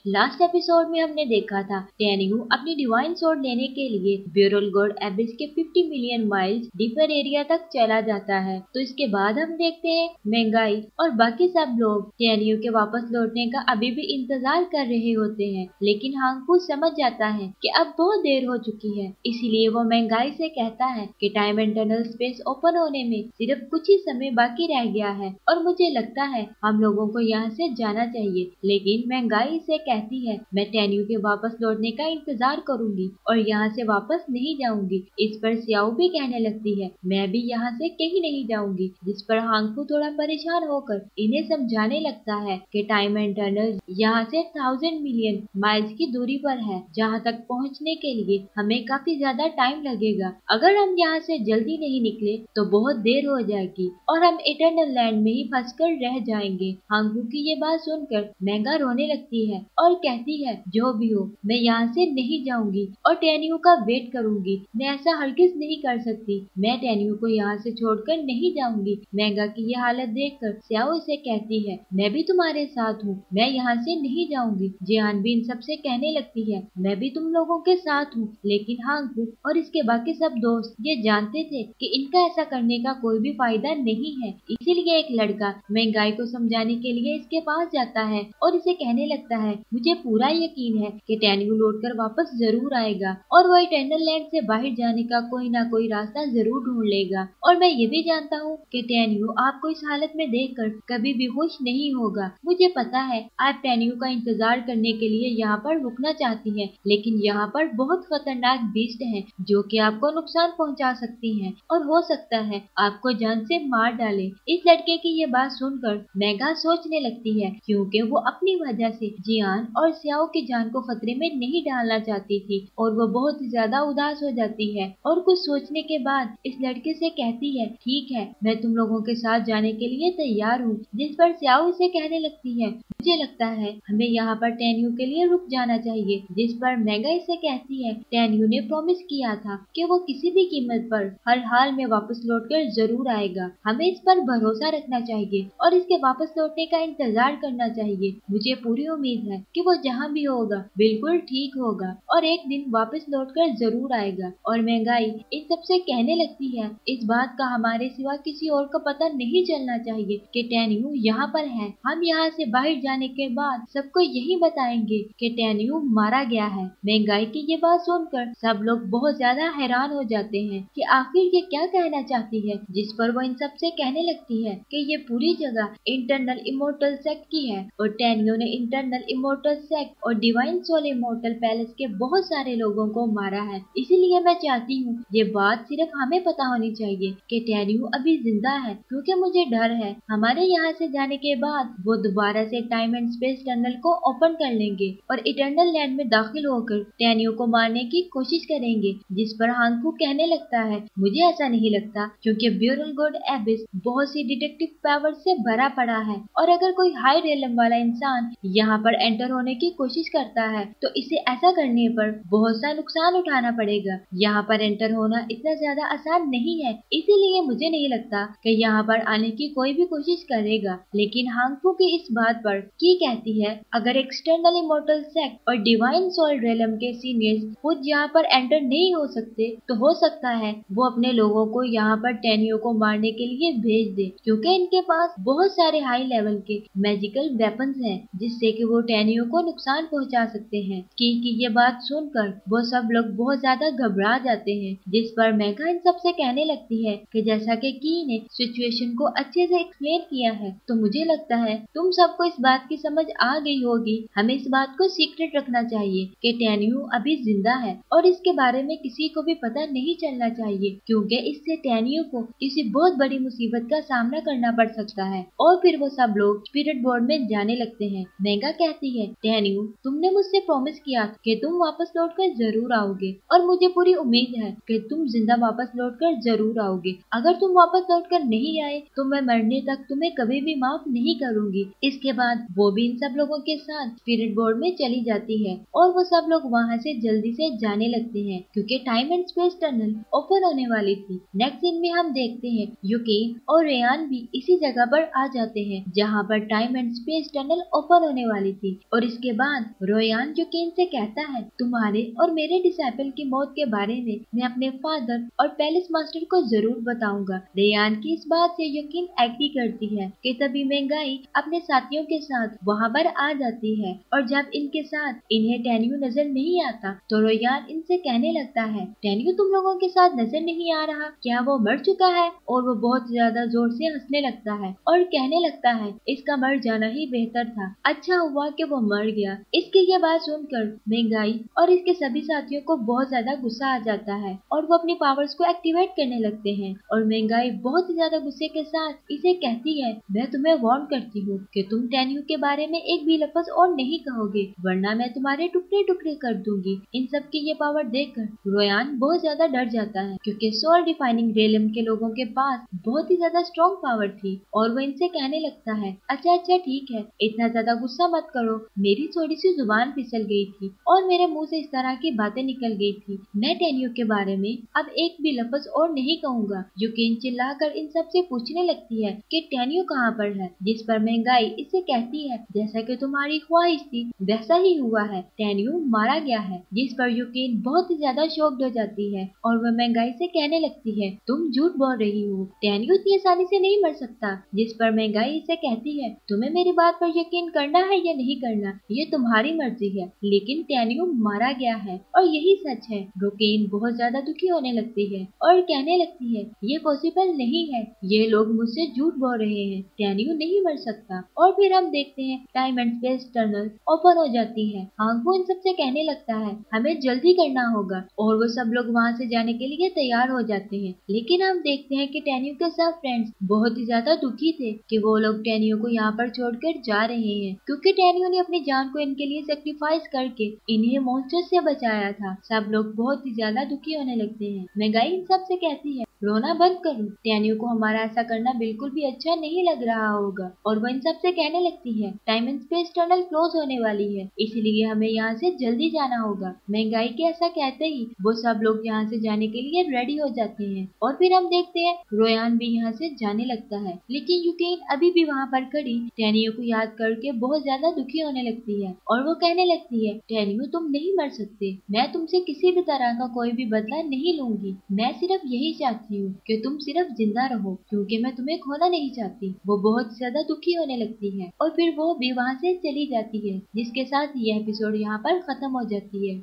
Last episode में हमने देखा था टेन्यू अपनी डिवाइन सोर्ड लेने के लिए ब्यूरलगोड एबिस के 50 मिलियन माइल्स डीपर एरिया तक चला जाता है। तो इसके बाद हम देखते हैं महंगाई और बाकी सब लोग टेन्यू के वापस लौटने का अभी भी इंतजार कर रहे होते हैं, लेकिन हांगफू समझ जाता है कि अब बहुत देर हो चुकी है। इसीलिए वो महंगाई से कहता है कि time and tunnel space open होने में सिर्फ कुछ ही समय बाकी रह गया है और मुझे लगता है हम लोगों को यहाँ से जाना चाहिए। लेकिन महंगाई से कहती है मैं टेन्यू के वापस लौटने का इंतजार करूंगी और यहाँ से वापस नहीं जाऊंगी। इस पर सियाओ भी कहने लगती है मैं भी यहाँ से कहीं नहीं जाऊंगी, जिस पर हांगफू थोड़ा परेशान होकर इन्हें समझाने लगता है कि टाइम एंड टनल यहाँ से 1000 मिलियन माइल्स की दूरी पर है, जहाँ तक पहुँचने के लिए हमें काफी ज्यादा टाइम लगेगा। अगर हम यहाँ से जल्दी नहीं निकले तो बहुत देर हो जाएगी और हम इटर्नल लैंड में ही फंसकर रह जाएंगे। हांगफू की ये बात सुनकर महंगा रोने लगती है और कहती है जो भी हो मैं यहाँ से नहीं जाऊंगी और टेन्यू का वेट करूंगी। मैं ऐसा हरगिज नहीं कर सकती, मैं टेन्यू को यहाँ से छोड़कर नहीं जाऊंगी। महंगा की ये हालत देखकर सियाओ इसे कहती है मैं भी तुम्हारे साथ हूँ, मैं यहाँ से नहीं जाऊंगी। जियान भी इन सबसे कहने लगती है मैं भी तुम लोगों के साथ हूँ। लेकिन हांगफू और इसके बाकी सब दोस्त ये जानते थे कि इनका ऐसा करने का कोई भी फायदा नहीं है। इसीलिए एक लड़का महंगाई को समझाने के लिए इसके पास जाता है और इसे कहने लगता है मुझे पूरा यकीन है कि टेन्यू लौटकर वापस जरूर आएगा और वो इटर्नल लैंड से बाहर जाने का कोई ना कोई रास्ता जरूर ढूंढ लेगा। और मैं ये भी जानता हूँ कि टेन्यू आपको इस हालत में देखकर कभी भी खुश नहीं होगा। मुझे पता है आप टेन्यू का इंतजार करने के लिए यहाँ पर रुकना चाहती हैं, लेकिन यहाँ पर बहुत खतरनाक बीस्ट हैं जो कि आपको नुकसान पहुँचा सकती हैं और हो सकता है आपको जान से मार डाले। इस लड़के की ये बात सुनकर मेगा सोचने लगती है क्योंकि वो अपनी वजह से जियान और सियाओ की जान को खतरे में नहीं डालना चाहती थी और वो बहुत ज्यादा उदास हो जाती है और कुछ सोचने के बाद इस लड़के से कहती है ठीक है मैं तुम लोगों के साथ जाने के लिए तैयार हूँ। जिस पर सियाओ इसे कहने लगती है मुझे लगता है हमें यहाँ पर टेन्यू के लिए रुक जाना चाहिए। जिस पर मेगा इसे कहती है टेन्यू ने प्रॉमिस किया था कि वो किसी भी कीमत पर हर हाल में वापस लौटकर जरूर आएगा, हमें इस पर भरोसा रखना चाहिए और इसके वापस लौटने का इंतजार करना चाहिए। मुझे पूरी उम्मीद है कि वो जहाँ भी होगा बिल्कुल ठीक होगा और एक दिन वापस लौटकर जरूर आएगा। और महंगाई इन सबसे कहने लगती है इस बात का हमारे सिवा किसी और को पता नहीं चलना चाहिए कि टेन्यू यहाँ पर है। हम यहाँ से बाहर जाने के बाद सबको यही बताएंगे कि टेन्यू मारा गया है। महंगाई की ये बात सुनकर सब लोग बहुत ज्यादा हैरान हो जाते हैं कि आखिर ये क्या कहना चाहती है। जिस पर वो इन सबसे कहने लगती है कि ये पूरी जगह इंटरनल इमोर्टल सेक्ट की है और टेन्यू ने इंटरनल इमोर्टल सेक्ट और डिवाइन सोल इमोर्टल पैलेस के बहुत सारे लोगों को मारा है। इसीलिए मैं चाहती हूँ ये बात सिर्फ हमें पता होनी चाहिए कि टेन्यू अभी जिंदा है, क्योंकि मुझे डर है हमारे यहाँ से जाने के बाद वो दोबारा से टाइम एंड स्पेस टनल को ओपन कर लेंगे और इटर्नल लैंड में दाखिल होकर टेन्यू को मारने की कोशिश करेंगे। जिस पर हांगफू कहने लगता है मुझे ऐसा नहीं लगता, क्योंकि ब्यूरलगोड एबिस बहुत सी डिटेक्टिव पावर से भरा पड़ा है और अगर कोई हाई रेलम वाला इंसान यहाँ पर एंटर होने की कोशिश करता है तो इसे ऐसा करने पर बहुत सा नुकसान उठाना पड़ेगा। यहाँ पर एंटर होना इतना ज्यादा आसान नहीं है, इसीलिए मुझे नहीं लगता कि यहाँ पर आने की कोई भी कोशिश करेगा। लेकिन हांगफू की इस बात पर की कहती है अगर एक्सटर्नल इमोर्टल सेक्ट और डिवाइन सोल रेलम के सीनियर्स खुद यहाँ पर एंटर नहीं हो सकते तो हो सकता है वो अपने लोगों को यहाँ पर टेन्यू को मारने के लिए भेज दे, क्योंकि इनके पास बहुत सारे हाई लेवल के मैजिकल वेपन्स हैं जिससे कि वो टेन्यू को नुकसान पहुंचा सकते हैं। की ये बात सुनकर वो सब लोग बहुत ज्यादा घबरा जाते हैं। जिस पर मेगा इन सबसे कहने लगती है कि जैसा कि की ने सिचुएशन को अच्छे से एक्सप्लेन किया है तो मुझे लगता है तुम सबको इस बात की समझ आ गई होगी। हमें इस बात को सीक्रेट रखना चाहिए कि टेन्यू अभी जिंदा है और इसके बारे में किसी को भी पता नहीं चलना चाहिए, क्योंकि इससे टेन्यू को किसी बहुत बड़ी मुसीबत का सामना करना पड़ सकता है। और फिर वो सब लोग स्पिरिट बोर्ड में जाने लगते हैं। मेगा कहती है टेन्यू तुमने मुझसे प्रॉमिस किया कि तुम वापस लौटकर जरूर आओगे और मुझे पूरी उम्मीद है कि तुम जिंदा वापस लौटकर जरूर आओगे। अगर तुम वापस लौटकर नहीं आए तो मैं मरने तक तुम्हें कभी भी माफ नहीं करूंगी। इसके बाद वो भी इन सब लोगों के साथ स्पिरिट बोर्ड में चली जाती है और वो सब लोग वहाँ से जल्दी से जाने लगते हैं क्योंकि time and space tunnel open होने वाली थी। नेक्स्ट सीन में हम देखते हैं यूकेन और रेयान भी इसी जगह पर आ जाते हैं जहाँ पर time and space tunnel open होने वाली थी और इसके बाद रेयान यूकेन से कहता है तुम्हारे और मेरे डिसाइपल की मौत के बारे में मैं अपने फादर और पैलेस मास्टर को जरूर बताऊंगा। रेयान की इस बात से यूकेन एग्री करती है कि तभी महंगाई अपने साथियों के साथ वहाँ पर आ जाती है और जब इनके साथ इन्हें टेन्यू नजर नहीं आता तो रेयान इनसे कहने लगता है टेन्यू तुम लोगों के साथ नजर नहीं आ रहा, क्या वो मर चुका है? और वो बहुत ज्यादा जोर से हंसने लगता है और कहने लगता है इसका मर जाना ही बेहतर था, अच्छा हुआ कि वो मर गया। इसकी ये बात सुनकर महंगाई और इसके सभी साथियों को बहुत ज्यादा गुस्सा आ जाता है और वो अपनी पावर्स को एक्टिवेट करने लगते हैं और महंगाई बहुत ही ज्यादा गुस्से के साथ इसे कहती है मैं तुम्हें वार्न करती हूँ कि तुम टेन्यू के बारे में एक भी लफ्ज और नहीं कहोगे वरना मैं तुम्हारे टुकड़े टुकड़े कर दूंगी। इन सब की ये पावर देखकर रोयान बहुत ज्यादा डर जाता है क्योंकि सोल डिफाइनिंग रेलम के लोगों के पास बहुत ही ज्यादा स्ट्रॉन्ग पावर थी और वो इनसे कहने लगता है अच्छा ठीक है, इतना ज्यादा गुस्सा मत करो, मेरी थोड़ी सी जुबान फिसल गई थी और मेरे मुंह से इस तरह की बातें निकल गई थी। मैं टेन्यू के बारे में अब एक भी लफ्ज और नहीं कहूंगा। यूकेन चिल्लाकर इन सब से पूछने लगती है कि टेन्यू कहाँ पर है, जिस पर महंगाई इसे कहती है जैसा कि तुम्हारी ख्वाहिश थी वैसा ही हुआ है, टेन्यू मारा गया है। जिस पर यूकेन बहुत ही ज्यादा शॉक्ड हो जाती है और वह महंगाई से कहने लगती है तुम झूठ बोल रही हो, टेन्यू इतनी आसानी से नहीं मर सकता। जिस पर महंगाई इसे कहती है तुम्हें मेरी बात पर यकीन करना है या नहीं करना ये तुम्हारी मर्जी है, लेकिन टेन्यू मारा गया है और यही सच है। यूकेन बहुत ज्यादा दुखी होने लगती है और कहने लगती है ये पॉसिबल नहीं है, ये लोग मुझसे झूठ बोल रहे हैं, टेन्यू नहीं मर सकता। और फिर हम देखते हैं time and space tunnel open हो जाती है। हांगवू इन सबसे कहने लगता है हमें जल्दी करना होगा और वो सब लोग वहाँ से जाने के लिए तैयार हो जाते हैं, लेकिन हम देखते हैं कि टेन्यू के सब फ्रेंड्स बहुत ही ज्यादा दुखी थे कि वो लोग टेन्यू को यहाँ पर छोड़कर जा रहे हैं क्योंकि टेन्यू ने अपनी जान को इनके लिए सेक्रीफाइस करके इन्हें मॉन्स्टर से बचाया था। सब लोग बहुत ही ज्यादा दुखी होने लगते हैं। महंगाई इन सब से कहती है रोना बंद करो, टेन्यू को हमारा ऐसा करना बिल्कुल भी अच्छा नहीं लग रहा होगा। और वो इन सब से कहने लगती है time and space tunnel close होने वाली है इसलिए हमें यहाँ से जल्दी जाना होगा। महंगाई के ऐसा कहते ही वो सब लोग यहाँ से जाने के लिए रेडी हो जाते हैं और फिर हम देखते हैं रोयान भी यहाँ से जाने लगता है, लेकिन यूकेन अभी भी वहाँ पर खड़ी टेन्यू को याद करके बहुत ज्यादा दुखी होने लगती है और वो कहने लगती है टेन्यू तुम नहीं मर सकते, मैं तुमसे किसी भी तरह का कोई भी बदला नहीं लूंगी, मैं सिर्फ यही चाहती हूँ कि तुम सिर्फ जिंदा रहो क्योंकि मैं तुम्हें खोना नहीं चाहती। वो बहुत ज्यादा दुखी होने लगती है और फिर वो भी वहाँ से चली जाती है, जिसके साथ ये एपिसोड यहाँ पर खत्म हो जाती है।